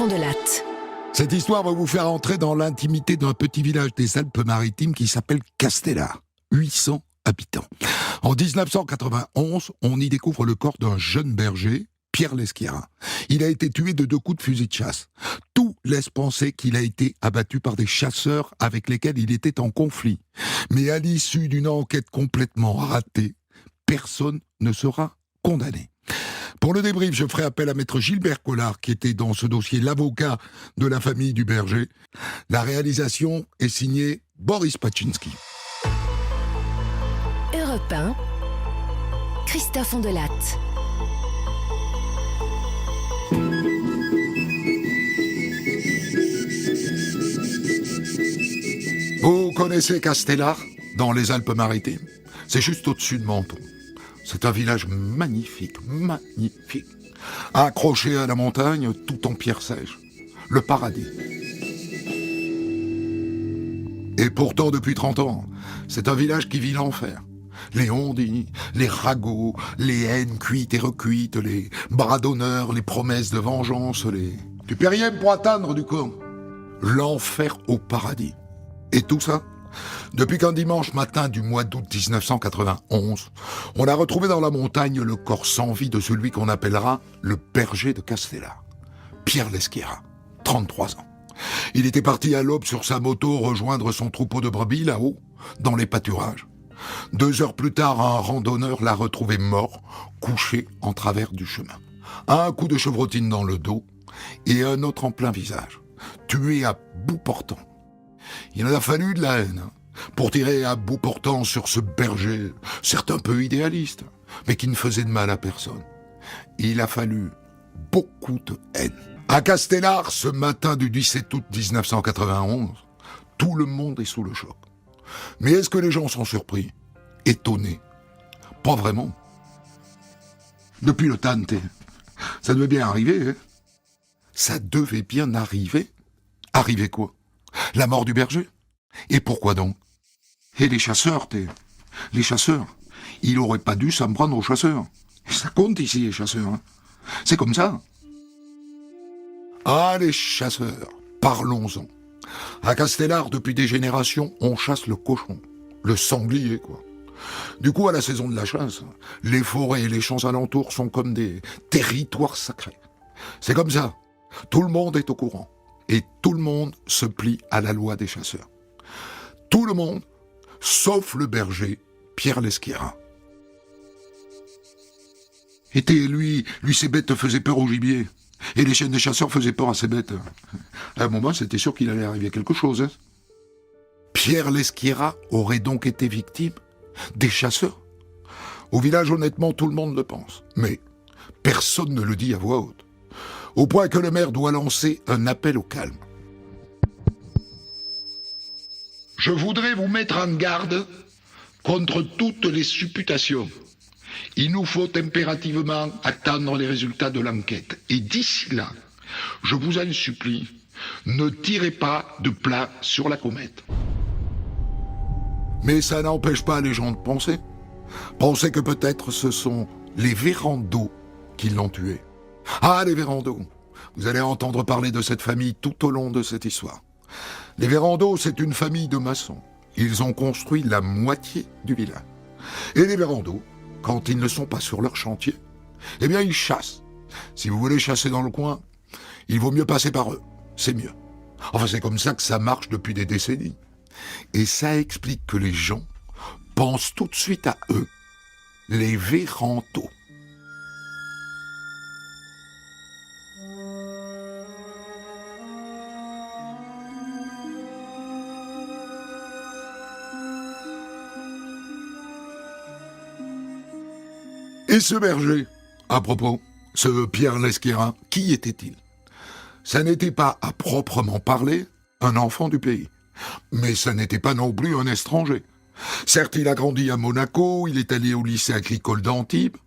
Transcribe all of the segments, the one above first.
Fond de Latte. Cette histoire va vous faire entrer dans l'intimité d'un petit village des Alpes-Maritimes qui s'appelle Castellar, 800 habitants. En 1991, on y découvre le corps d'un jeune berger, Pierre Leschiera. Il a été tué de 2 coups de fusil de chasse. Tout laisse penser qu'il a été abattu par des chasseurs avec lesquels il était en conflit. Mais à l'issue d'une enquête complètement ratée, personne ne sera condamné. Pour le débrief, je ferai appel à maître Gilbert Collard, qui était dans ce dossier l'avocat de la famille du berger. La réalisation est signée Boris Paczynski. Europe 1, Christophe Fond de Latte. Vous connaissez Castellar, dans les Alpes-Maritimes? C'est juste au-dessus de Menton. C'est un village magnifique, magnifique. Accroché à la montagne, tout en pierre sèche. Le paradis. Et pourtant, depuis 30 ans, c'est un village qui vit l'enfer. Les ondits, les ragots, les haines cuites et recuites, les bras d'honneur, les promesses de vengeance, les... Tu peux rien pour atteindre du coup. L'enfer au paradis. Et tout ça, depuis qu'un dimanche matin du mois d'août 1991, on a retrouvé dans la montagne le corps sans vie de celui qu'on appellera le berger de Castellar, Pierre Leschiera, 33 ans. Il était parti à l'aube sur sa moto rejoindre son troupeau de brebis là-haut, dans les pâturages. 2 heures plus tard, un randonneur l'a retrouvé mort, couché en travers du chemin. Un coup de chevrotine dans le dos et un autre en plein visage, tué à bout portant. Il en a fallu de la haine pour tirer à bout portant sur ce berger, certes un peu idéaliste, mais qui ne faisait de mal à personne. Il a fallu beaucoup de haine. À Castellar, ce matin du 17 août 1991, tout le monde est sous le choc. Mais est-ce que les gens sont surpris? Étonnés? Pas vraiment. Depuis le Tante, ça devait bien arriver, hein? Ça devait bien arriver. Arriver quoi? La mort du berger? Et pourquoi donc? Et les chasseurs, les chasseurs, il aurait pas dû s'en prendre aux chasseurs. Et ça compte ici, les chasseurs, hein? C'est comme ça. Ah, les chasseurs, parlons-en. À Castellar, depuis des générations, on chasse le cochon, le sanglier, quoi. Du coup, à la saison de la chasse, les forêts et les champs alentours sont comme des territoires sacrés. C'est comme ça. Tout le monde est au courant. Et tout le monde se plie à la loi des chasseurs. Tout le monde, sauf le berger, Pierre Leschiera. Et lui, ses bêtes faisaient peur au gibier. Et les chiens des chasseurs faisaient peur à ses bêtes. À un moment, c'était sûr qu'il allait arriver quelque chose. Hein. Pierre Leschiera aurait donc été victime des chasseurs. Au village, honnêtement, tout le monde le pense. Mais personne ne le dit à voix haute. Au point que le maire doit lancer un appel au calme. Je voudrais vous mettre en garde contre toutes les supputations. Il nous faut impérativement attendre les résultats de l'enquête. Et d'ici là, je vous en supplie, ne tirez pas de plat sur la comète. Mais ça n'empêche pas les gens de penser. Penser que peut-être ce sont les vérandos qui l'ont tué. Ah, les vérandos. Vous allez entendre parler de cette famille tout au long de cette histoire. Les vérandos, c'est une famille de maçons. Ils ont construit la moitié du village. Et les vérandos, quand ils ne sont pas sur leur chantier, eh bien, ils chassent. Si vous voulez chasser dans le coin, il vaut mieux passer par eux. C'est mieux. Enfin, c'est comme ça que ça marche depuis des décennies. Et ça explique que les gens pensent tout de suite à eux, les vérandos. Et ce berger, à propos, ce Pierre Leschiera, qui était-il? Ça n'était pas, à proprement parler, un enfant du pays. Mais ça n'était pas non plus un étranger. Certes, il a grandi à Monaco, il est allé au lycée agricole d'Antibes,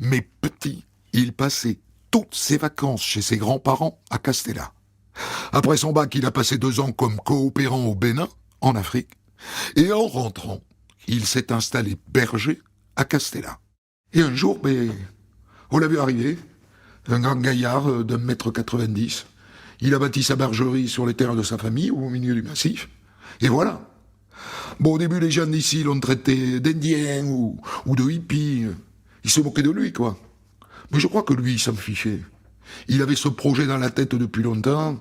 mais petit, il passait toutes ses vacances chez ses grands-parents à Castellar. Après son bac, il a passé 2 ans comme coopérant au Bénin, en Afrique, et en rentrant, il s'est installé berger à Castellar. Et un jour, on l'a vu arriver, un grand gaillard d'1,90 m. Il a bâti sa bergerie sur les terres de sa famille ou au milieu du massif. Et voilà. Bon, au début, les jeunes d'ici l'ont traité d'Indien ou de hippie. Ils se moquaient de lui, quoi. Mais je crois que lui, il s'en fichait. Il avait ce projet dans la tête depuis longtemps.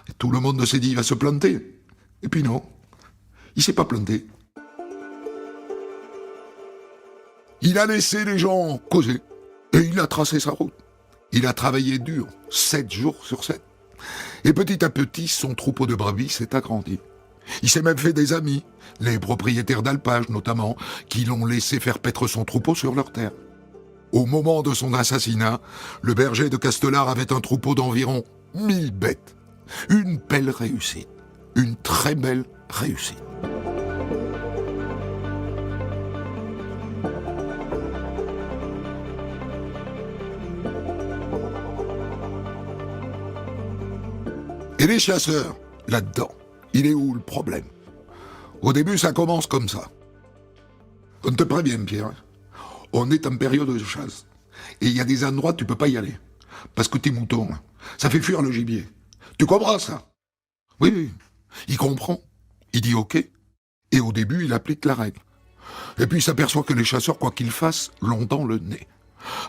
Et tout le monde s'est dit, il va se planter. Et puis non, il s'est pas planté. Il a laissé les gens causer. Et il a tracé sa route. Il a travaillé dur, 7 jours sur 7. Et petit à petit, son troupeau de brebis s'est agrandi. Il s'est même fait des amis, les propriétaires d'alpage notamment, qui l'ont laissé faire paître son troupeau sur leur terre. Au moment de son assassinat, le berger de Castellar avait un troupeau d'environ 1000 bêtes. Une belle réussite. Une très belle réussite. Et les chasseurs, là-dedans, il est où le problème? Au début, ça commence comme ça. On te prévient, Pierre. On est en période de chasse. Et il y a des endroits où tu peux pas y aller. Parce que tes moutons, ça fait fuir le gibier. Tu comprends ça? Oui, il comprend. Il dit OK. Et au début, il applique la règle. Et puis il s'aperçoit que les chasseurs, quoi qu'ils fassent, l'ont dans le nez.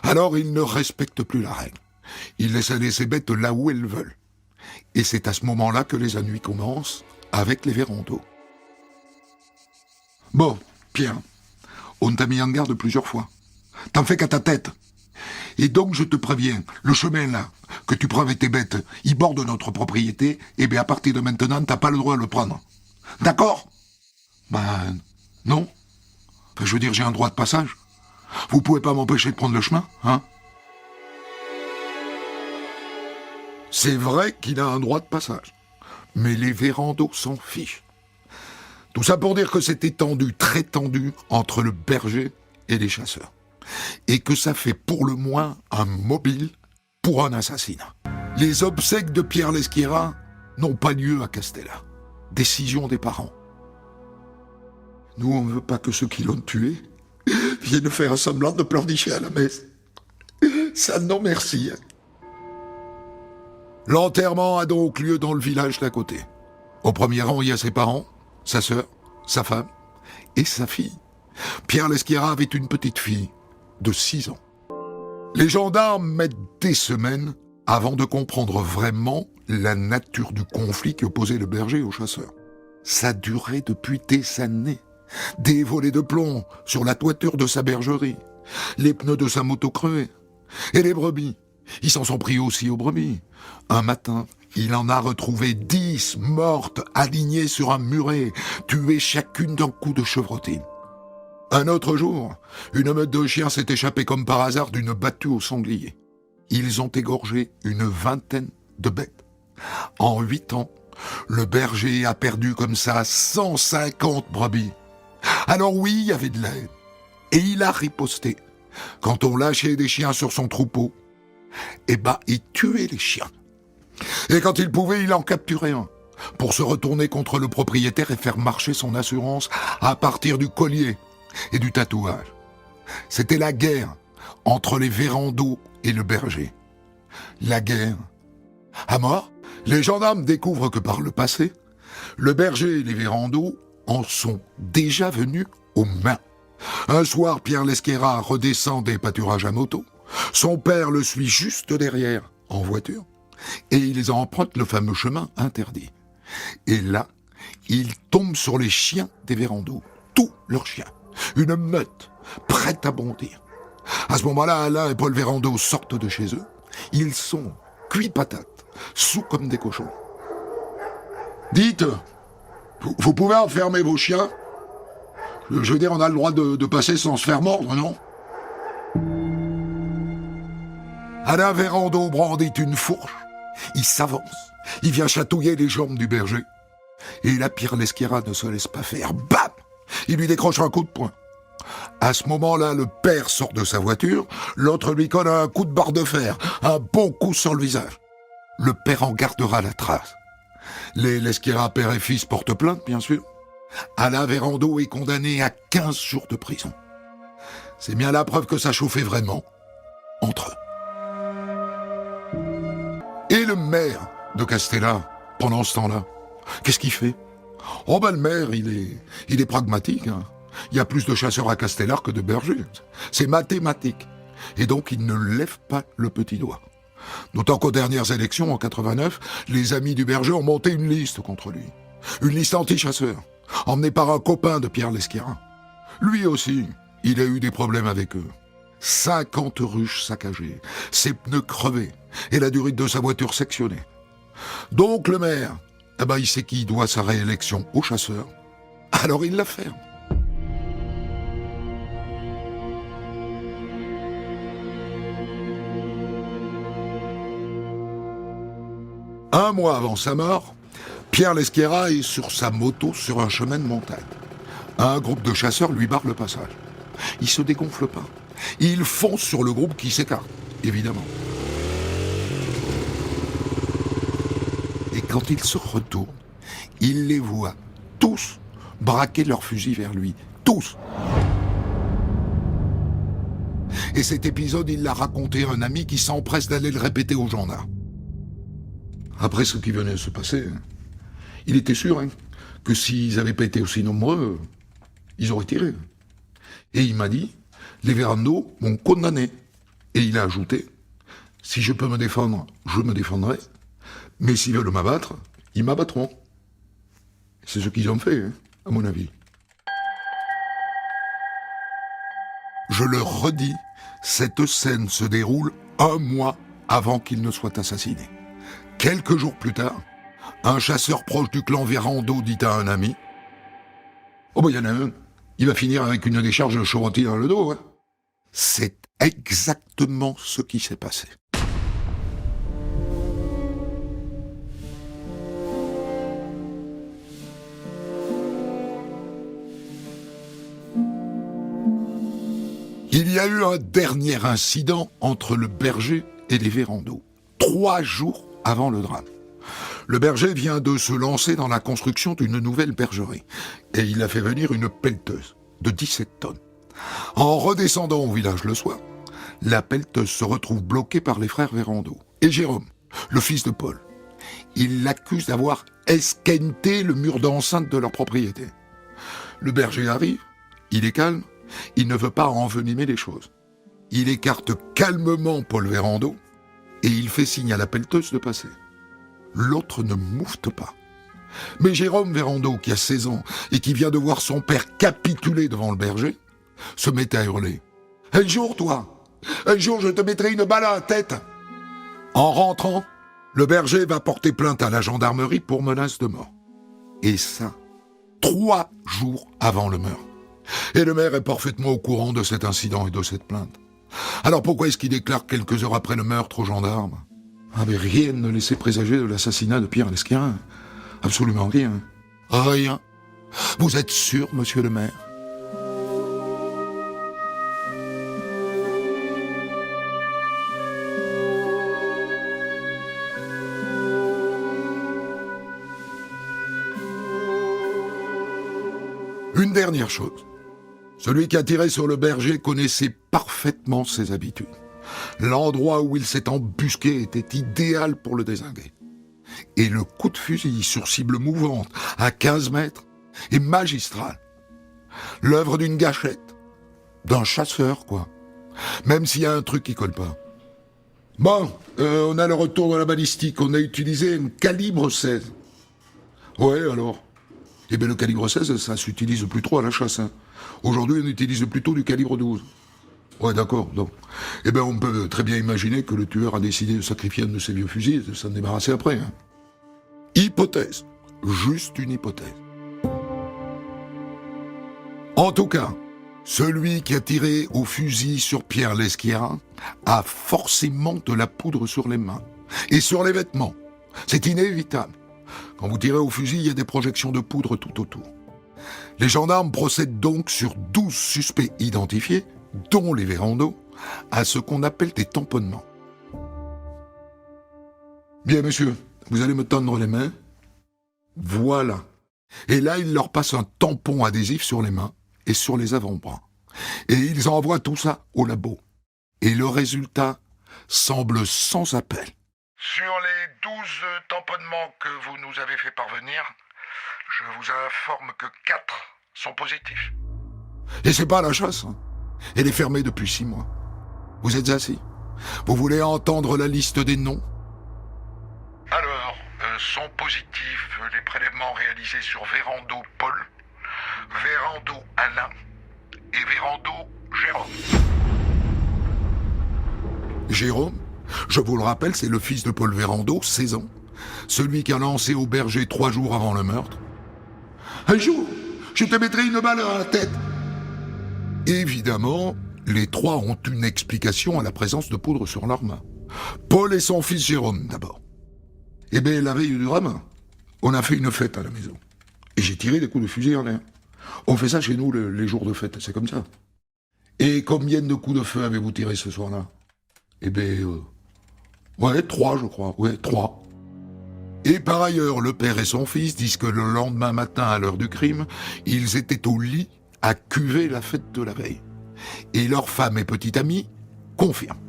Alors il ne respecte plus la règle. Il laisse aller ses bêtes là où elles veulent. Et c'est à ce moment-là que les ennuis commencent avec les vérandos. Bon, Pierre, on t'a mis en garde plusieurs fois. T'en fais qu'à ta tête. Et donc je te préviens, le chemin là, que tu prends avec tes bêtes, il borde notre propriété, et bien à partir de maintenant, t'as pas le droit de le prendre. D'accord? Ben, non. Enfin, je veux dire, j'ai un droit de passage. Vous pouvez pas m'empêcher de prendre le chemin, hein? C'est vrai qu'il a un droit de passage. Mais les vérandos s'en fichent. Tout ça pour dire que c'était tendu, très tendu, entre le berger et les chasseurs. Et que ça fait pour le moins un mobile pour un assassinat. Les obsèques de Pierre Lesquira n'ont pas lieu à Castellar. Décision des parents. Nous, on ne veut pas que ceux qui l'ont tué viennent faire un semblant de pleurnicher à la messe. Ça, non merci. L'enterrement a donc lieu dans le village d'à côté. Au premier rang, il y a ses parents, sa sœur, sa femme et sa fille. Pierre Lesquira avait une petite fille de 6 ans. Les gendarmes mettent des semaines avant de comprendre vraiment la nature du conflit qui opposait le berger aux chasseurs. Ça durait depuis des années. Des volets de plomb sur la toiture de sa bergerie, les pneus de sa moto crevés, et les brebis. Ils s'en sont pris aussi aux brebis. Un matin, il en a retrouvé 10 mortes alignées sur un muret, tuées chacune d'un coup de chevrotine. Un autre jour, une meute de chiens s'est échappée comme par hasard d'une battue au sanglier. Ils ont égorgé une 20aine de bêtes. En 8 ans, le berger a perdu comme ça 150 brebis. Alors oui, il y avait de l'aide. Et il a riposté. Quand on lâchait des chiens sur son troupeau, eh ben, il tuait les chiens. Et quand il pouvait, il en capturait un, pour se retourner contre le propriétaire et faire marcher son assurance à partir du collier et du tatouage. C'était la guerre entre les vérandos et le berger. La guerre. À mort, les gendarmes découvrent que par le passé, le berger et les vérandos en sont déjà venus aux mains. Un soir, Pierre Lesquira redescend des pâturages à moto. Son père le suit juste derrière, en voiture, et ils empruntent le fameux chemin interdit. Et là, il tombe sur les chiens des vérandos, tous leurs chiens, une meute, prête à bondir. À ce moment-là, Alain et Paul Vérando sortent de chez eux. Ils sont cuits patates, sous comme des cochons. Dites, vous pouvez enfermer vos chiens? Je veux dire, on a le droit de passer sans se faire mordre, non? Alain Vérando brandit une fourche. Il s'avance. Il vient chatouiller les jambes du berger. Et la Pierre Lesquira ne se laisse pas faire. Bam! Il lui décroche un coup de poing. À ce moment-là, le père sort de sa voiture. L'autre lui colle un coup de barre de fer. Un bon coup sur le visage. Le père en gardera la trace. Les Lesquira père et fils portent plainte, bien sûr. Alain Vérando est condamné à 15 jours de prison. C'est bien la preuve que ça chauffait vraiment entre eux. Et le maire de Castella, pendant ce temps-là, qu'est-ce qu'il fait? Oh ben le maire, il est pragmatique. Hein. Il y a plus de chasseurs à Castellar que de bergers. C'est mathématique. Et donc il ne lève pas le petit doigt. D'autant qu'aux dernières élections, en 89, les amis du berger ont monté une liste contre lui. Une liste anti-chasseurs, emmenée par un copain de Pierre Lesquérin. Lui aussi, il a eu des problèmes avec eux. 50 ruches saccagées, ses pneus crevés et la durite de sa voiture sectionnée. Donc le maire, il sait qu'il doit sa réélection aux chasseurs, alors il la ferme. Un mois avant sa mort, Pierre Lesquérin est sur sa moto sur un chemin de montagne. Un groupe de chasseurs lui barre le passage. Il se dégonfle pas. Il fonce sur le groupe qui s'écarte, évidemment. Et quand il se retourne, il les voit tous braquer leurs fusils vers lui. Tous. Et cet épisode, il l'a raconté à un ami qui s'empresse d'aller le répéter aux gendarmes. Après ce qui venait de se passer, il était sûr que s'ils n'avaient pas été aussi nombreux, ils auraient tiré. Et il m'a dit, les vérandos m'ont condamné. Et il a ajouté, si je peux me défendre, je me défendrai. Mais s'ils veulent m'abattre, ils m'abattront. C'est ce qu'ils ont fait, à mon avis. Je le redis, cette scène se déroule un mois avant qu'il ne soit assassiné. Quelques jours plus tard, un chasseur proche du clan Vérando dit à un ami « Oh ben, il y en a un, il va finir avec une décharge de chevrotis dans le dos. Hein. » C'est exactement ce qui s'est passé. Il y a eu un dernier incident entre le berger et les Vérandos, 3 jours avant le drame. Le berger vient de se lancer dans la construction d'une nouvelle bergerie et il a fait venir une pelleteuse de 17 tonnes. En redescendant au village le soir, la pelleteuse se retrouve bloquée par les frères Vérando et Jérôme, le fils de Paul. Ils l'accusent d'avoir esquinté le mur d'enceinte de leur propriété. Le berger arrive, il est calme, il ne veut pas envenimer les choses. Il écarte calmement Paul Vérando et il fait signe à la pelleteuse de passer. L'autre ne moufte pas. Mais Jérôme Vérando, qui a 16 ans et qui vient de voir son père capituler devant le berger, se met à hurler. « Un jour, toi, un jour je te mettrai une balle à la tête !» En rentrant, le berger va porter plainte à la gendarmerie pour menace de mort. Et ça, 3 jours avant le meurtre. Et le maire est parfaitement au courant de cet incident et de cette plainte. Alors pourquoi est-ce qu'il déclare quelques heures après le meurtre aux gendarmes ? Mais rien ne laissait présager de l'assassinat de Pierre Lesquérin. Absolument rien. Rien. Vous êtes sûr, monsieur le maire ? Une dernière chose. Celui qui a tiré sur le berger connaissait parfaitement ses habitudes. L'endroit où il s'est embusqué était idéal pour le dézinguer. Et le coup de fusil sur cible mouvante à 15 mètres est magistral. L'œuvre d'une gâchette, d'un chasseur, quoi. Même s'il y a un truc qui colle pas. Bon, on a le retour de la balistique. On a utilisé un calibre 16. Ouais, alors. Eh bien, le calibre 16, ça s'utilise plus trop à la chasse. Aujourd'hui, on utilise plutôt du calibre 12. Ouais, d'accord, donc. Eh bien, on peut très bien imaginer que le tueur a décidé de sacrifier un de ses vieux fusils et de s'en débarrasser après. Hypothèse. Juste une hypothèse. En tout cas, celui qui a tiré au fusil sur Pierre Lesquérin a forcément de la poudre sur les mains et sur les vêtements. C'est inévitable. Quand vous tirez au fusil, il y a des projections de poudre tout autour. Les gendarmes procèdent donc sur 12 suspects identifiés, dont les Vérando, à ce qu'on appelle des tamponnements. Bien, monsieur, vous allez me tendre les mains. Voilà. Et là, il leur passe un tampon adhésif sur les mains et sur les avant-bras. Et ils envoient tout ça au labo. Et le résultat semble sans appel. Sur les 12 tamponnements que vous nous avez fait parvenir, je vous informe que 4 sont positifs. Et c'est pas la chasse, hein. Elle est fermée depuis 6 mois. Vous êtes assis. Vous voulez entendre la liste des noms? Alors, sont positifs les prélèvements réalisés sur Vérando Paul, Vérando Alain et Vérando Jérôme. Jérôme, je vous le rappelle, c'est le fils de Paul Vérando, 16 ans. Celui qui a lancé au berger 3 jours avant le meurtre. Un jour, je te mettrai une balle dans la tête. Évidemment, les 3 ont une explication à la présence de poudre sur leurs mains. Paul et son fils Jérôme, d'abord. Eh bien, la veille du drame, on a fait une fête à la maison. Et j'ai tiré des coups de fusil en l'air. On fait ça chez nous les jours de fête, c'est comme ça. Et combien de coups de feu avez-vous tiré ce soir-là? Eh bien, 3 je crois, 3. Et par ailleurs, le père et son fils disent que le lendemain matin, à l'heure du crime, ils étaient au lit à cuver la fête de la veille. Et leur femme et petite amie confirment.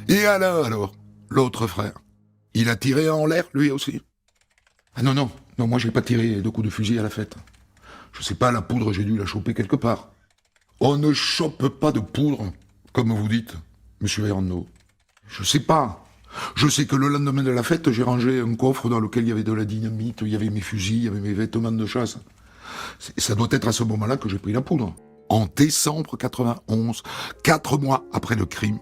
Et Alain, alors, l'autre frère, il a tiré en l'air, lui aussi? Ah non, moi j'ai pas tiré de coups de fusil à la fête. Je sais pas, la poudre, j'ai dû la choper quelque part. On ne chope pas de poudre, comme vous dites, monsieur Vérando. Je sais pas. Je sais que le lendemain de la fête, j'ai rangé un coffre dans lequel il y avait de la dynamite, il y avait mes fusils, il y avait mes vêtements de chasse. Ça doit être à ce moment-là que j'ai pris la poudre. En décembre 91, 4 mois après le crime,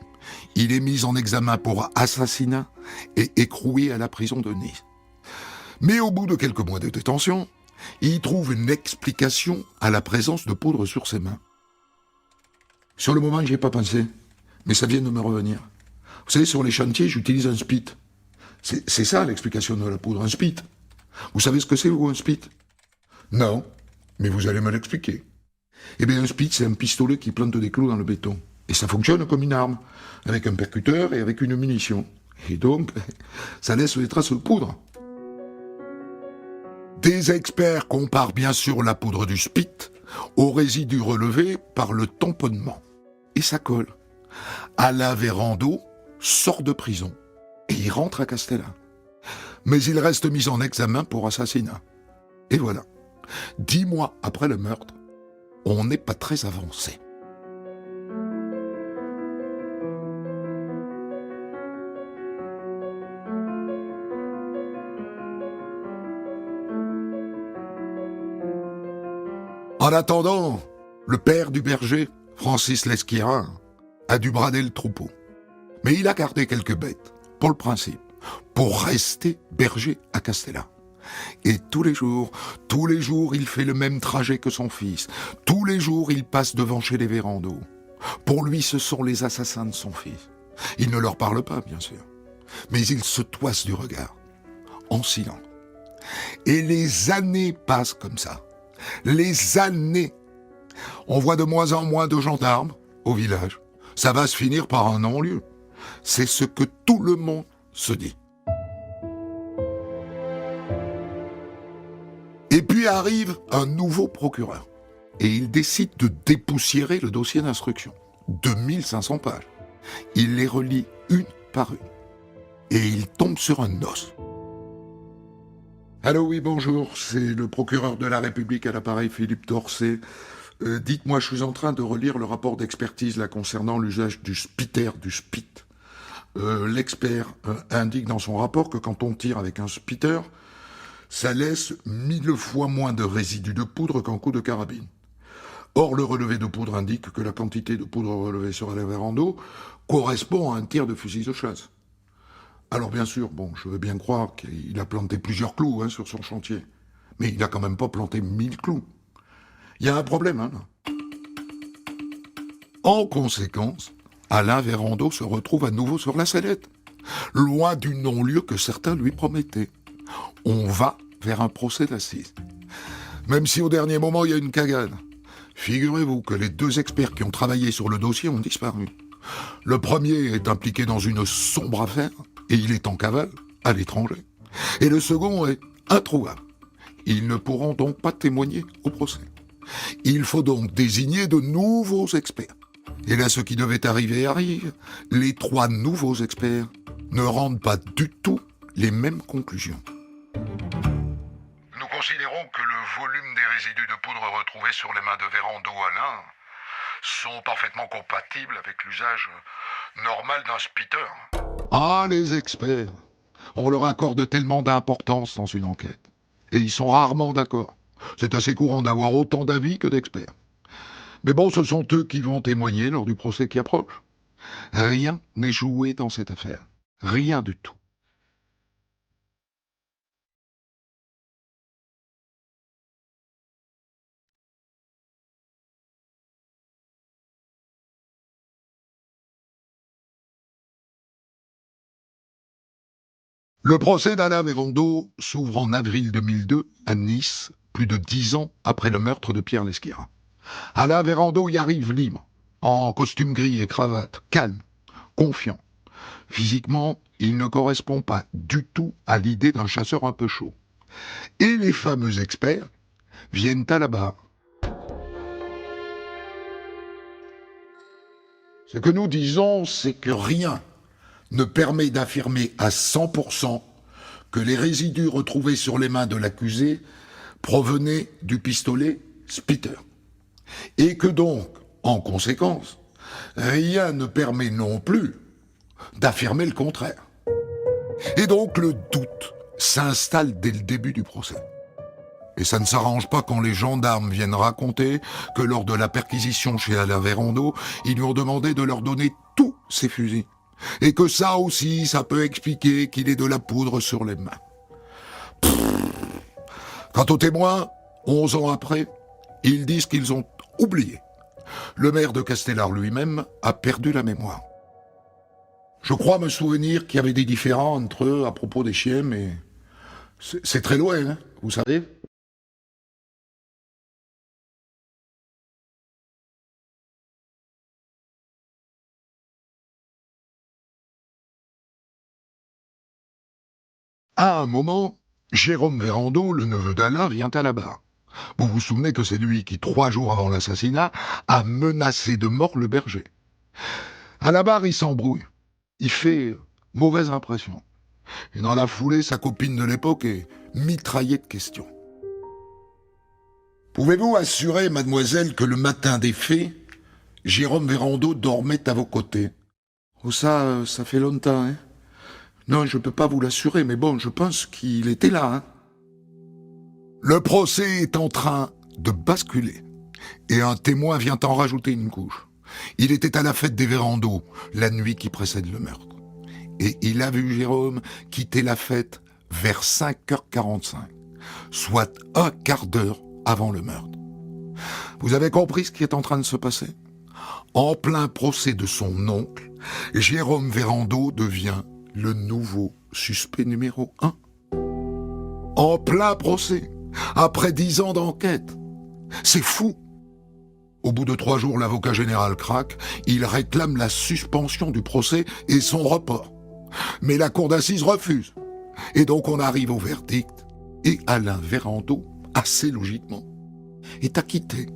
il est mis en examen pour assassinat et écroué à la prison de Nice. Mais au bout de quelques mois de détention, il trouve une explication à la présence de poudre sur ses mains. Sur le moment, j'y ai pas pensé, mais ça vient de me revenir. Vous savez, sur les chantiers, j'utilise un spit. C'est ça l'explication de la poudre, un spit. Vous savez ce que c'est, vous, un spit? Non, mais vous allez me l'expliquer. Eh bien, un spit, c'est un pistolet qui plante des clous dans le béton. Et ça fonctionne comme une arme, avec un percuteur et avec une munition. Et donc, ça laisse des traces de poudre. Des experts comparent bien sûr la poudre du spit aux résidus relevés par le tamponnement. Et ça colle. Alain Vérando sort de prison et il rentre à Castellane. Mais il reste mis en examen pour assassinat. Et voilà, 10 mois après le meurtre, on n'est pas très avancé. En attendant, le père du berger, Francis Lesquirin, a dû brader le troupeau. Mais il a gardé quelques bêtes, pour le principe, pour rester berger à Castellane. Et tous les jours, il fait le même trajet que son fils. Tous les jours, il passe devant chez les Vérando. Pour lui, ce sont les assassins de son fils. Il ne leur parle pas, bien sûr. Mais il se toise du regard, en silence. Et les années passent comme ça. Les années. On voit de moins en moins de gendarmes au village. Ça va se finir par un non-lieu. C'est ce que tout le monde se dit. Et puis arrive un nouveau procureur. Et il décide de dépoussiérer le dossier d'instruction. 2500 pages. Il les relit une par une. Et il tombe sur un os. Allô, oui, bonjour, c'est le procureur de la République à l'appareil, Philippe Dorset. Dites-moi, je suis en train de relire le rapport d'expertise là concernant l'usage du spitter, du spit. L'expert indique dans son rapport que quand on tire avec un spitter, ça laisse 1000 fois moins de résidus de poudre qu'en coup de carabine. Or, le relevé de poudre indique que la quantité de poudre relevée sur Alain Vérando correspond à un tir de fusil de chasse. Alors bien sûr, je veux bien croire qu'il a planté plusieurs clous sur son chantier. Mais il a quand même pas planté 1000 clous. Il y a un problème, là. En conséquence, Alain Vérando se retrouve à nouveau sur la sellette, loin du non-lieu que certains lui promettaient. On va vers un procès d'assises. Même si au dernier moment, il y a une cagade. Figurez-vous que les 2 experts qui ont travaillé sur le dossier ont disparu. Le premier est impliqué dans une sombre affaire, et il est en cavale à l'étranger. Et le second est introuvable. Ils ne pourront donc pas témoigner au procès. Il faut donc désigner de nouveaux experts. Et là, ce qui devait arriver arrive. Les 3 nouveaux experts ne rendent pas du tout les mêmes conclusions. Nous considérons que le volume des résidus de poudre retrouvés sur les mains de Vérando Alain sont parfaitement compatibles avec l'usage normal d'un spitter. Ah, les experts! On leur accorde tellement d'importance dans une enquête. Et ils sont rarement d'accord. C'est assez courant d'avoir autant d'avis que d'experts. Mais bon, ce sont eux qui vont témoigner lors du procès qui approche. Rien n'est joué dans cette affaire. Rien du tout. Le procès d'Alain Vérando s'ouvre en avril 2002 à Nice, plus de 10 ans après le meurtre de Pierre Lesquira. Alain Vérando y arrive libre, en costume gris et cravate, calme, confiant. Physiquement, il ne correspond pas du tout à l'idée d'un chasseur un peu chaud. Et les fameux experts viennent à la barre. Ce que nous disons, c'est que rien ne permet d'affirmer à 100% que les résidus retrouvés sur les mains de l'accusé provenaient du pistolet Spitter. Et que donc, en conséquence, rien ne permet non plus d'affirmer le contraire. Et donc le doute s'installe dès le début du procès. Et ça ne s'arrange pas quand les gendarmes viennent raconter que lors de la perquisition chez Alain Vérando, ils lui ont demandé de leur donner tous ses fusils. Et que ça aussi, ça peut expliquer qu'il ait de la poudre sur les mains. Quant aux témoins, 11 ans après, ils disent qu'ils ont oublié. Le maire de Castellar lui-même a perdu la mémoire. Je crois me souvenir qu'il y avait des différends entre eux à propos des chiens, mais c'est très loin, hein, vous savez. À un moment, Jérôme Vérando, le neveu d'Alain, vient à la barre. Vous vous souvenez que c'est lui qui, 3 jours avant l'assassinat, a menacé de mort le berger. À la barre, il s'embrouille. Il fait mauvaise impression. Et dans la foulée, sa copine de l'époque est mitraillée de questions. Pouvez-vous assurer, mademoiselle, que le matin des faits, Jérôme Vérando dormait à vos côtés? Oh ça fait longtemps, hein. Non, je ne peux pas vous l'assurer, mais bon, je pense qu'il était là, hein. Le procès est en train de basculer. Et un témoin vient en rajouter une couche. Il était à la fête des Vérando, la nuit qui précède le meurtre. Et il a vu Jérôme quitter la fête vers 5h45, soit un quart d'heure avant le meurtre. Vous avez compris ce qui est en train de se passer? En plein procès de son oncle, Jérôme Vérando devient le nouveau suspect numéro 1. En plein procès, après 10 ans d'enquête. C'est fou. Au bout de 3 jours, l'avocat général craque. Il réclame la suspension du procès et son report. Mais la cour d'assises refuse. Et donc on arrive au verdict. Et Alain Vérando, assez logiquement, est acquitté.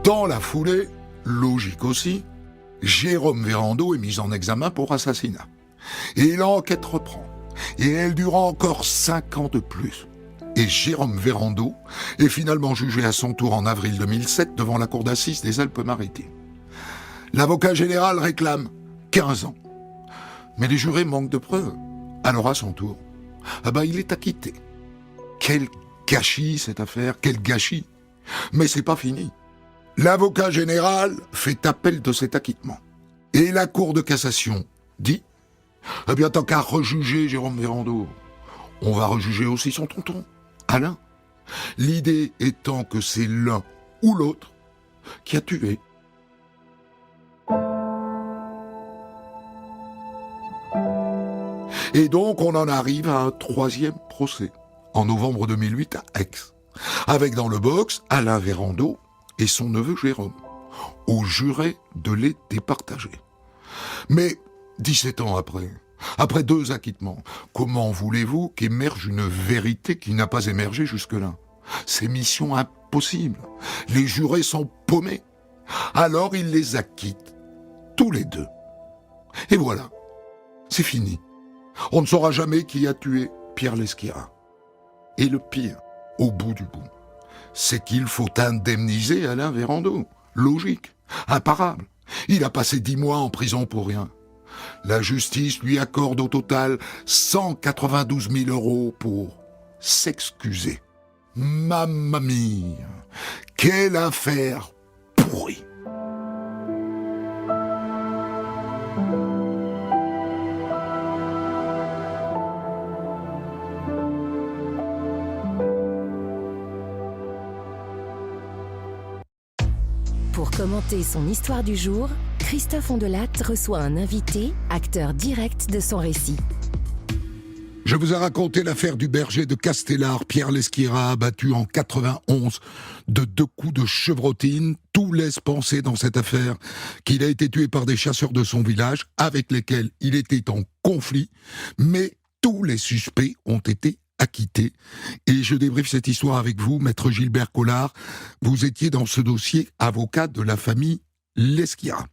Dans la foulée, logique aussi, Jérôme Vérando est mis en examen pour assassinat. Et l'enquête reprend. Et elle dure encore 5 ans de plus. Et Jérôme Vérando est finalement jugé à son tour en avril 2007 devant la cour d'assises des Alpes-Maritimes. L'avocat général réclame 15 ans. Mais les jurés manquent de preuves. Alors à son tour, il est acquitté. Quel gâchis cette affaire, quel gâchis. Mais c'est pas fini. L'avocat général fait appel de cet acquittement. Et la cour de cassation dit tant qu'à rejuger Jérôme Vérando, on va rejuger aussi son tonton, Alain. L'idée étant que c'est l'un ou l'autre qui a tué. Et donc on en arrive à un 3e procès, en novembre 2008 à Aix, avec dans le box Alain Vérando et son neveu Jérôme, aux jurés de les départager. Mais 17 ans après, Après 2 acquittements, comment voulez-vous qu'émerge une vérité qui n'a pas émergé jusque-là? C'est mission impossible. Les jurés sont paumés. Alors il les acquitte, tous les 2. Et voilà, c'est fini. On ne saura jamais qui a tué Pierre Lesguira. Et le pire, au bout du bout, c'est qu'il faut indemniser Alain Vérando. Logique, imparable. Il a passé 10 mois en prison pour rien. La justice lui accorde au total 192 000 € pour s'excuser. Mamma mia, quelle affaire pourrie. Pour commenter son histoire du jour, Christophe Ondelat reçoit un invité, acteur direct de son récit. Je vous ai raconté l'affaire du berger de Castellar, Pierre Lesguira, abattu en 91 de 2 coups de chevrotine. Tout laisse penser dans cette affaire qu'il a été tué par des chasseurs de son village avec lesquels il était en conflit, mais tous les suspects ont été acquittés. Et je débriefe cette histoire avec vous, maître Gilbert Collard. Vous étiez dans ce dossier avocat de la famille Lesguira.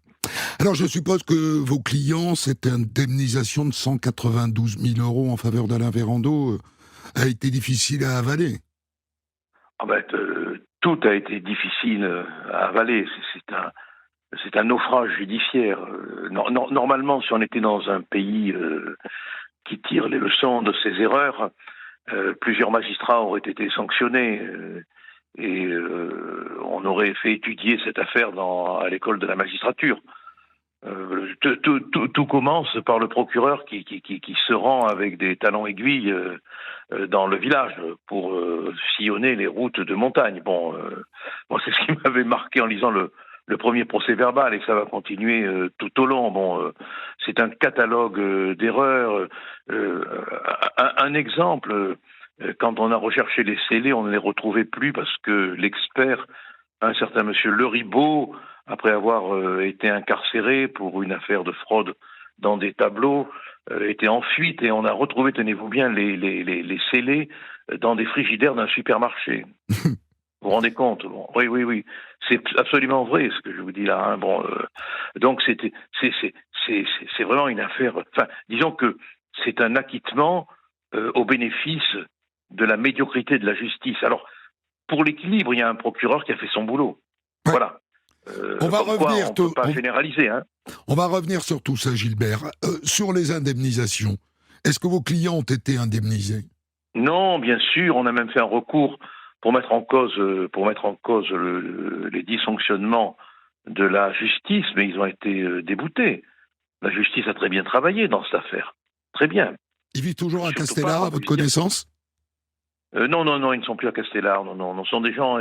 Alors je suppose que vos clients, cette indemnisation de 192 000 € en faveur d'Alain Vérando a été difficile à avaler. Tout a été difficile à avaler. C'est un naufrage judiciaire. Normalement, si on était dans un pays qui tire les leçons de ses erreurs, plusieurs magistrats auraient été sanctionnés et on aurait fait étudier cette affaire à l'école de la magistrature. Tout commence par le procureur qui se rend avec des talons aiguilles dans le village pour sillonner les routes de montagne. Moi, c'est ce qui m'avait marqué en lisant le premier procès verbal, et ça va continuer tout au long. C'est un catalogue d'erreurs. Un exemple, quand on a recherché les scellés, on ne les retrouvait plus parce que l'expert, un certain monsieur Le Ribot, après avoir été incarcéré pour une affaire de fraude dans des tableaux, était en fuite, et on a retrouvé, tenez-vous bien, les scellés dans des frigidaires d'un supermarché. Vous vous rendez compte? Oui. C'est absolument vrai ce que je vous dis là. Donc c'est vraiment une affaire. Enfin, disons que c'est un acquittement au bénéfice de la médiocrité de la justice. Alors, pour l'équilibre, il y a un procureur qui a fait son boulot. Ouais. Voilà. On va revenir. On ne peut pas généraliser. On va revenir sur tout ça, Gilbert. Sur les indemnisations, est-ce que vos clients ont été indemnisés? Non, bien sûr. On a même fait un recours pour mettre en cause les dysfonctionnements de la justice, mais ils ont été déboutés. La justice a très bien travaillé dans cette affaire. Très bien. Ils vivent toujours à Castellar, à votre connaissance? Non, ils ne sont plus à Castellar. Non. Ce sont des gens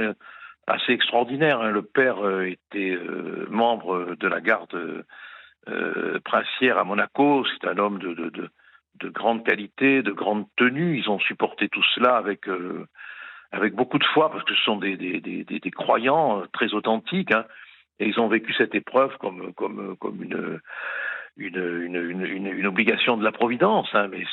assez extraordinaires. Le père était membre de la garde princière à Monaco. C'est un homme de grande qualité, de grande tenue. Ils ont supporté tout cela avec beaucoup de foi, parce que ce sont des croyants très authentiques, et ils ont vécu cette épreuve comme une obligation de la Providence, mais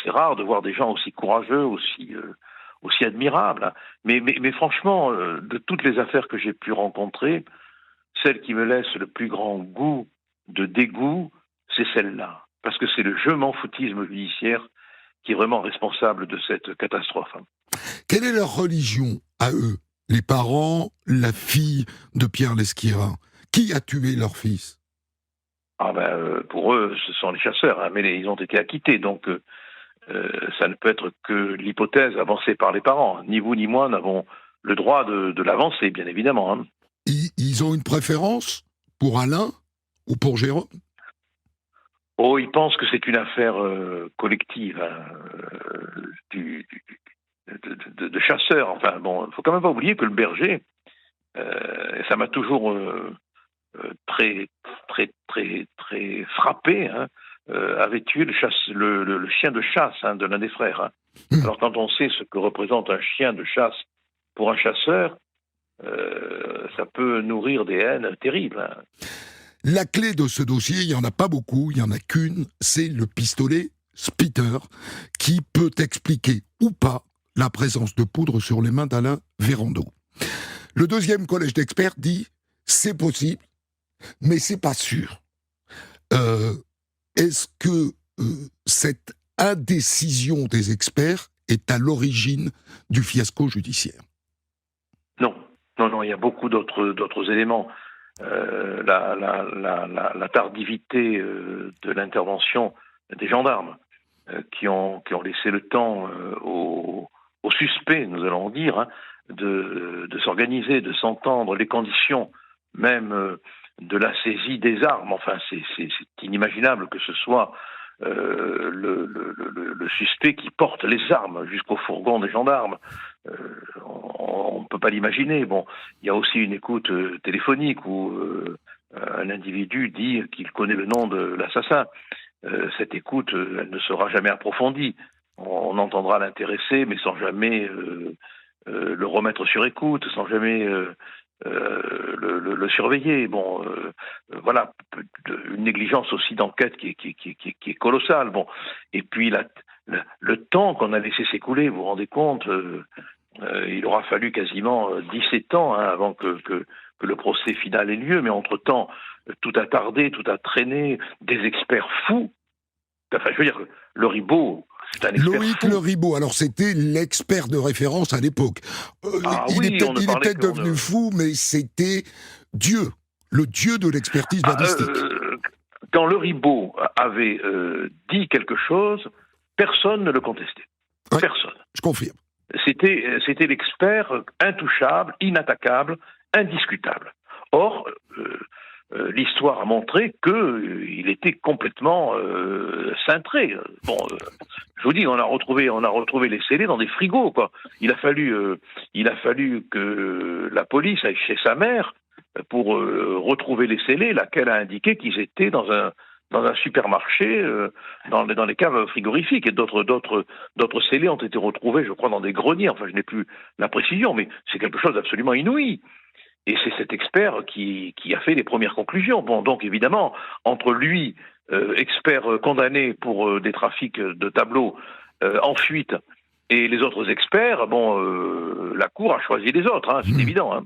c'est rare de voir des gens aussi courageux, aussi admirables. Mais franchement, de toutes les affaires que j'ai pu rencontrer, celle qui me laisse le plus grand goût de dégoût, c'est celle-là, parce que c'est le je m'en foutisme judiciaire qui est vraiment responsable de cette catastrophe. Quelle est leur religion à eux, les parents, la fille de Pierre Lesguira? Qui a tué leur fils? Pour eux, ce sont les chasseurs, mais ils ont été acquittés, donc ça ne peut être que l'hypothèse avancée par les parents. Ni vous ni moi n'avons le droit de l'avancer, bien évidemment. Ils ont une préférence pour Alain ou pour Jérôme? Ils pensent que c'est une affaire collective, de chasseurs. Enfin, il faut quand même pas oublier que le berger, ça m'a toujours très frappé, avait tué le chien de chasse de l'un des frères. Alors quand on sait ce que représente un chien de chasse pour un chasseur, ça peut nourrir des haines terribles. La clé de ce dossier, il n'y en a pas beaucoup, il n'y en a qu'une, c'est le pistolet Spitter, qui peut expliquer ou pas la présence de poudre sur les mains d'Alain Vérando. Le deuxième collège d'experts dit « c'est possible, mais c'est pas sûr ». Est-ce que cette indécision des experts est à l'origine du fiasco judiciaire? Non, il y a beaucoup d'autres éléments. La tardivité de l'intervention des gendarmes qui ont laissé le temps aux suspects, nous allons dire, hein, de s'organiser, de s'entendre, les conditions même de la saisie des armes. Enfin, c'est inimaginable que ce soit le suspect qui porte les armes jusqu'au fourgon des gendarmes. On ne peut pas l'imaginer. Bon, il y a aussi une écoute téléphonique où un individu dit qu'il connaît le nom de l'assassin. Cette écoute, elle ne sera jamais approfondie. On entendra l'intéressé, mais sans jamais le remettre sur écoute, sans jamais le surveiller. Bon, voilà, une négligence aussi d'enquête qui est colossale. Bon, et puis le temps qu'on a laissé s'écouler, vous vous rendez compte, il aura fallu quasiment 17 ans avant que le procès final ait lieu, mais entre-temps, tout a tardé, tout a traîné, des experts fous. Enfin, je veux dire, le Ribot, c'est un expert Loïc fou. Le Ribot, alors c'était l'expert de référence à l'époque. Il est peut-être devenu fou, mais c'était Dieu, le dieu de l'expertise balistique. Quand Le Ribot avait dit quelque chose, personne ne le contestait. Ouais, personne. Je confirme. C'était l'expert intouchable, inattaquable, indiscutable. Or, l'histoire a montré qu'il était complètement cintré. Bon, je vous dis, on a retrouvé les scellés dans des frigos, quoi. Il a fallu que la police aille chez sa mère pour retrouver les scellés, laquelle a indiqué qu'ils étaient dans un supermarché, dans les caves frigorifiques, et d'autres scellés ont été retrouvés, je crois, dans des greniers. Enfin, je n'ai plus la précision, mais c'est quelque chose d'absolument inouï. Et c'est cet expert qui a fait les premières conclusions. Bon, donc évidemment, entre lui, expert condamné pour des trafics de tableaux en fuite, et les autres experts, bon, la Cour a choisi les autres, hein, c'est évident. Hein.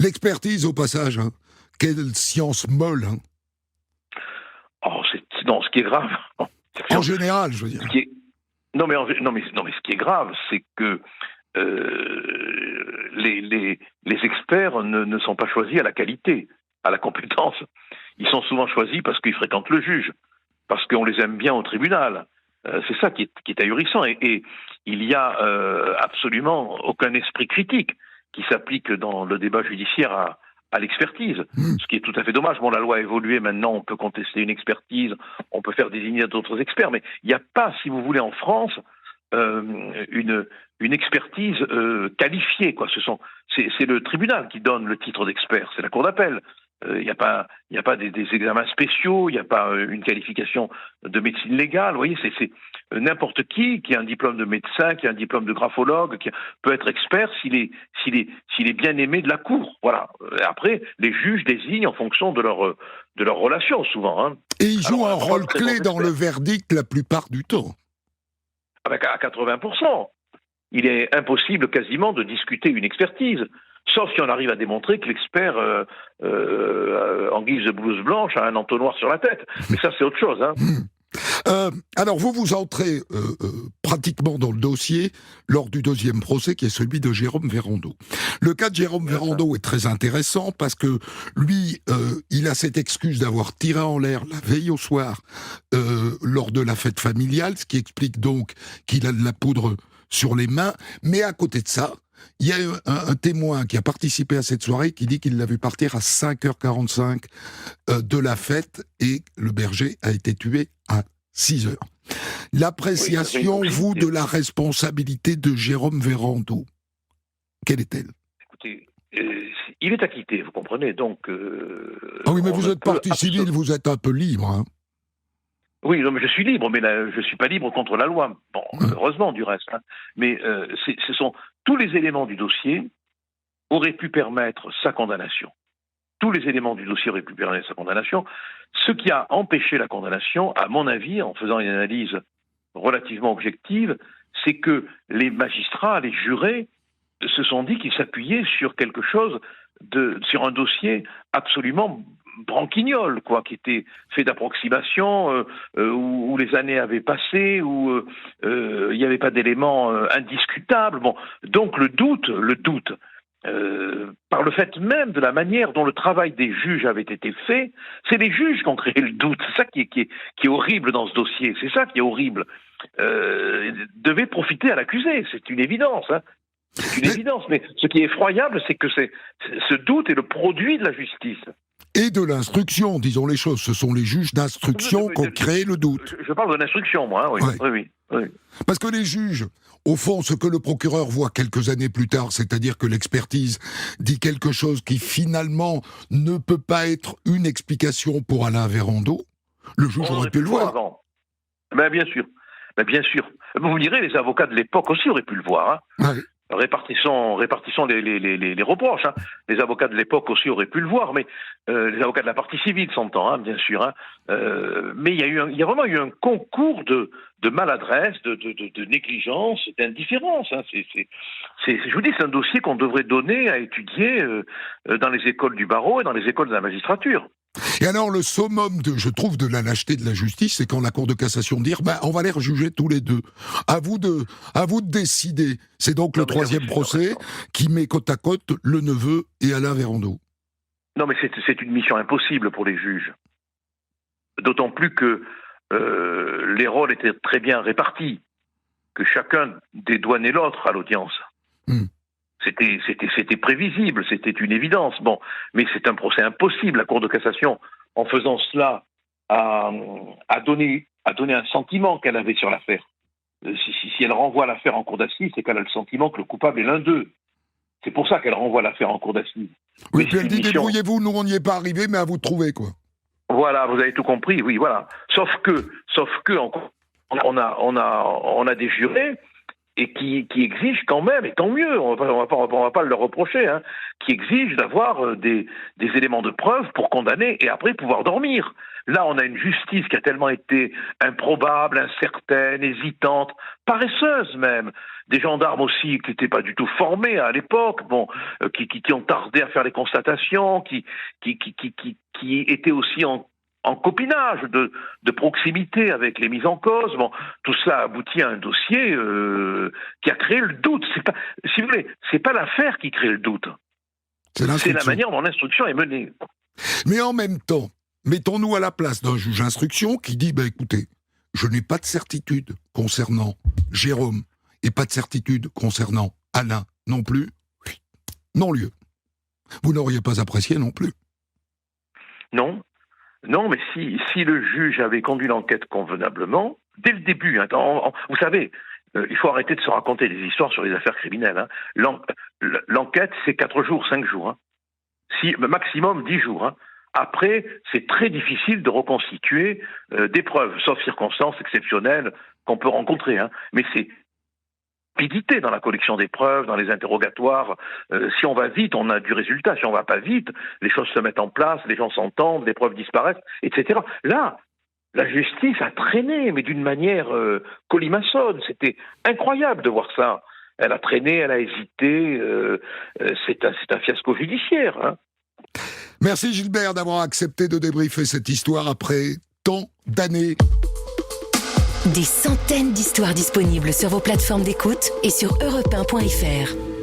L'expertise, au passage, hein. Quelle science molle, hein. Oh, non, ce qui est grave. En général, je veux dire. Non, mais ce qui est grave, c'est que les experts ne sont pas choisis à la qualité, à la compétence. Ils sont souvent choisis parce qu'ils fréquentent le juge, parce qu'on les aime bien au tribunal. C'est ça qui est ahurissant. Et il y a absolument aucun esprit critique qui s'applique dans le débat judiciaire à l'expertise, ce qui est tout à fait dommage. Bon, la loi a évolué, maintenant on peut contester une expertise, on peut faire désigner d'autres experts, mais il n'y a pas, si vous voulez, en France, une expertise qualifiée, quoi. C'est le tribunal qui donne le titre d'expert, c'est la cour d'appel. Il n'y a pas des examens spéciaux, il n'y a pas une qualification de médecine légale. Vous voyez, c'est n'importe qui a un diplôme de médecin, qui a un diplôme de graphologue, qui peut être expert s'il est bien aimé de la cour. Voilà. Après, les juges désignent en fonction de leur relation, souvent. Hein. Et ils jouent un rôle clé dans le verdict la plupart du temps. Avec à 80%. Il est impossible quasiment de discuter une expertise. Sauf si on arrive à démontrer que l'expert, en guise de blouse blanche, a un entonnoir sur la tête. Mais ça, c'est autre chose. Hein. Alors, vous entrez pratiquement dans le dossier lors du deuxième procès, qui est celui de Jérôme Vérando. Le cas de Jérôme Vérando est très intéressant parce que lui, il a cette excuse d'avoir tiré en l'air la veille au soir lors de la fête familiale, ce qui explique donc qu'il a de la poudre sur les mains. Mais à côté de ça, il y a un témoin qui a participé à cette soirée qui dit qu'il l'a vu partir à 5h45 de la fête et le berger a été tué à 6h. L'appréciation, vous, de la responsabilité de Jérôme Vérando, quelle est-elle? Écoutez, il est acquitté, vous comprenez, donc... ah oui, mais vous êtes partie civile, vous êtes un peu libre, hein. Oui, non, mais je suis libre, mais là, je ne suis pas libre contre la loi. Bon, heureusement, du reste. Hein. Mais ce sont tous les éléments du dossier auraient pu permettre sa condamnation. tous les éléments du dossier auraient pu permettre sa condamnation. Ce qui a empêché la condamnation, à mon avis, en faisant une analyse relativement objective, c'est que les magistrats, les jurés, se sont dit qu'ils s'appuyaient sur quelque chose, sur un dossier absolument branquignol, quoi, qui était fait d'approximations, où les années avaient passé, où il n'y avait pas d'éléments indiscutables. Bon, donc le doute, par le fait même de la manière dont le travail des juges avait été fait, c'est les juges qui ont créé le doute. C'est ça qui est horrible dans ce dossier. C'est ça qui est horrible. Devait profiter à l'accusé. C'est une évidence. Hein. C'est une évidence. Mais ce qui est effroyable, c'est que ce doute est le produit de la justice. Et de l'instruction, disons les choses. Ce sont les juges d'instruction qui ont créé le doute. Je parle de l'instruction, moi. Oui. Ouais. Oui. Parce que les juges, au fond, ce que le procureur voit quelques années plus tard, c'est-à-dire que l'expertise dit quelque chose qui finalement ne peut pas être une explication pour Alain Vérando, le juge aurait pu le voir. Avant. Ben, bien sûr. Vous me direz, les avocats de l'époque aussi auraient pu le voir. Hein. Ouais. Répartissons les reproches. Hein. Les avocats de l'époque aussi auraient pu le voir, mais les avocats de la partie civile s'entend, hein, bien sûr. Hein. Mais il y a vraiment eu un concours de maladresse, de négligence, d'indifférence. Hein. Je vous dis, c'est un dossier qu'on devrait donner à étudier dans les écoles du barreau et dans les écoles de la magistrature. Et alors, le summum, je trouve, de la lâcheté de la justice, c'est quand la Cour de cassation dit on va les rejuger tous les deux. À vous de décider. C'est donc le troisième procès qui met côte à côte le neveu et Alain Vérando. Non, mais c'est une mission impossible pour les juges. D'autant plus que les rôles étaient très bien répartis, que chacun dédouanait l'autre à l'audience. C'était prévisible, c'était une évidence. Bon, mais c'est un procès impossible. La Cour de cassation, en faisant cela, a donné un sentiment qu'elle avait sur l'affaire. Si elle renvoie l'affaire en cour d'assises, c'est qu'elle a le sentiment que le coupable est l'un d'eux. C'est pour ça qu'elle renvoie l'affaire en cour d'assises. Oui, puis elle dit débrouillez-vous, nous on n'y est pas arrivé, mais à vous de trouver, quoi. Voilà, vous avez tout compris, oui, voilà. Sauf que on a des jurés et qui exigent quand même, et tant mieux, on va pas le reprocher, hein, qui exigent d'avoir des éléments de preuve pour condamner et après pouvoir dormir. Là, on a une justice qui a tellement été improbable, incertaine, hésitante, paresseuse même. Des gendarmes aussi qui n'étaient pas du tout formés à l'époque, qui ont tardé à faire les constatations, qui étaient aussi en copinage de proximité avec les mises en cause. Bon, tout cela aboutit à un dossier qui a créé le doute. C'est pas, si vous voulez, c'est pas l'affaire qui crée le doute. C'est la manière dont l'instruction est menée. Mais en même temps, mettons-nous à la place d'un juge d'instruction qui dit écoutez, je n'ai pas de certitude concernant Jérôme et pas de certitude concernant Alain non plus. Non-lieu. Vous n'auriez pas apprécié non plus. Non, mais si le juge avait conduit l'enquête convenablement, dès le début, hein, vous savez, il faut arrêter de se raconter des histoires sur les affaires criminelles. Hein. L'enquête, c'est 4 jours, 5 jours. Hein. Maximum 10 jours. Hein. Après, c'est très difficile de reconstituer des preuves, sauf circonstances exceptionnelles qu'on peut rencontrer. Hein. Mais c'est rapidité dans la collection des preuves, dans les interrogatoires. Si on va vite, on a du résultat. Si on va pas vite, les choses se mettent en place, les gens s'entendent, les preuves disparaissent, etc. Là, la justice a traîné, mais d'une manière colimaçonne. C'était incroyable de voir ça. Elle a traîné, elle a hésité. C'est un fiasco judiciaire. Hein. Merci Gilbert d'avoir accepté de débriefer cette histoire après tant d'années. Des centaines d'histoires disponibles sur vos plateformes d'écoute et sur europe1.fr.